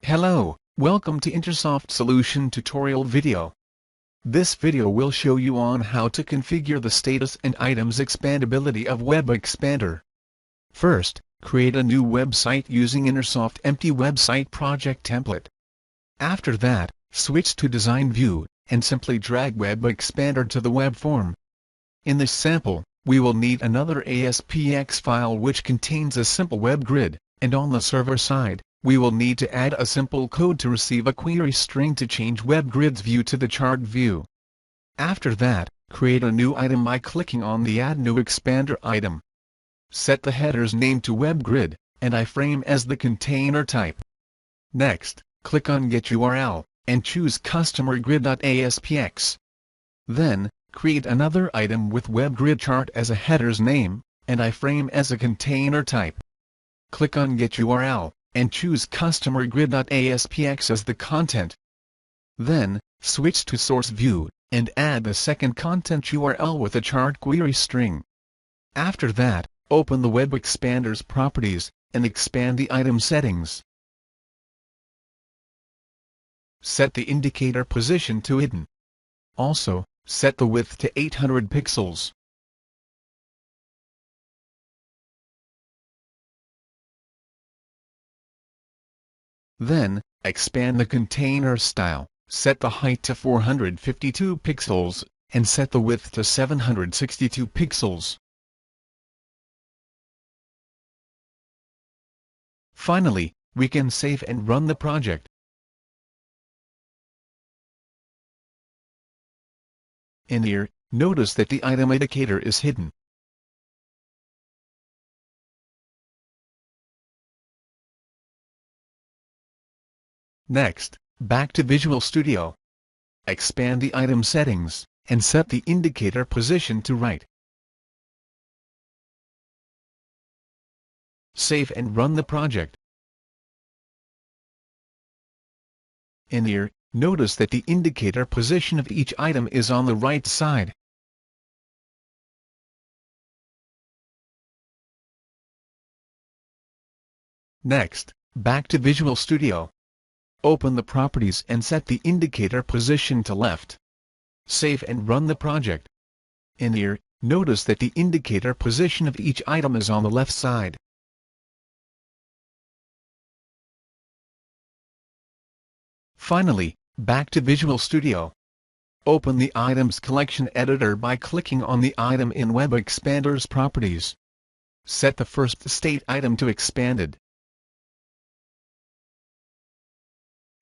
Hello, welcome to Intersoft Solution tutorial video. This video will show you on how to configure the status and items expandability of WebExpander. First, create a new website using Intersoft Empty Website Project Template. After that, switch to Design View, and simply drag WebExpander to the web form. In this sample, we will need another ASPX file which contains a simple web grid, and on the server side, we will need to add a simple code to receive a query string to change WebGrid's view to the chart view. After that, create a new item by clicking on the Add New Expander item. Set the header's name to WebGrid, and iframe as the container type. Next, click on Get URL, and choose customergrid.aspx. Then, create another item with WebGrid chart as a header's name, and iframe as a container type. Click on Get URL, and choose customergrid.aspx as the content. Then, switch to Source View, and add the second content URL with a chart query string. After that, open the WebExpander's properties, and expand the item settings. Set the indicator position to hidden. Also, set the width to 800 pixels. Then, expand the container style, set the height to 452 pixels, and set the width to 762 pixels. Finally, we can save and run the project. In here, notice that the item indicator is hidden. Next, back to Visual Studio. Expand the item settings, and set the indicator position to right. Save and run the project. In here, notice that the indicator position of each item is on the right side. Next, back to Visual Studio. Open the properties and set the indicator position to left. Save and run the project. In here, notice that the indicator position of each item is on the left side. Finally, back to Visual Studio. Open the Items Collection Editor by clicking on the item in WebExpander's properties. Set the first state item to expanded.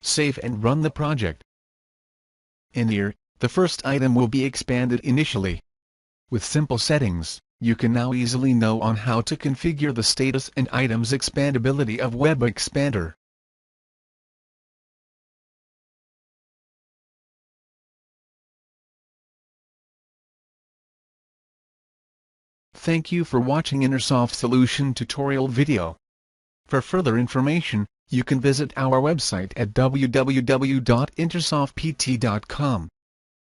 Save and run the project. In here, the first item will be expanded initially. With simple settings, you can now easily know on how to configure the status and items expandability of WebExpander. Thank you for watching Intersoft Solution tutorial video. For further information, you can visit our website at www.intersoftpt.com.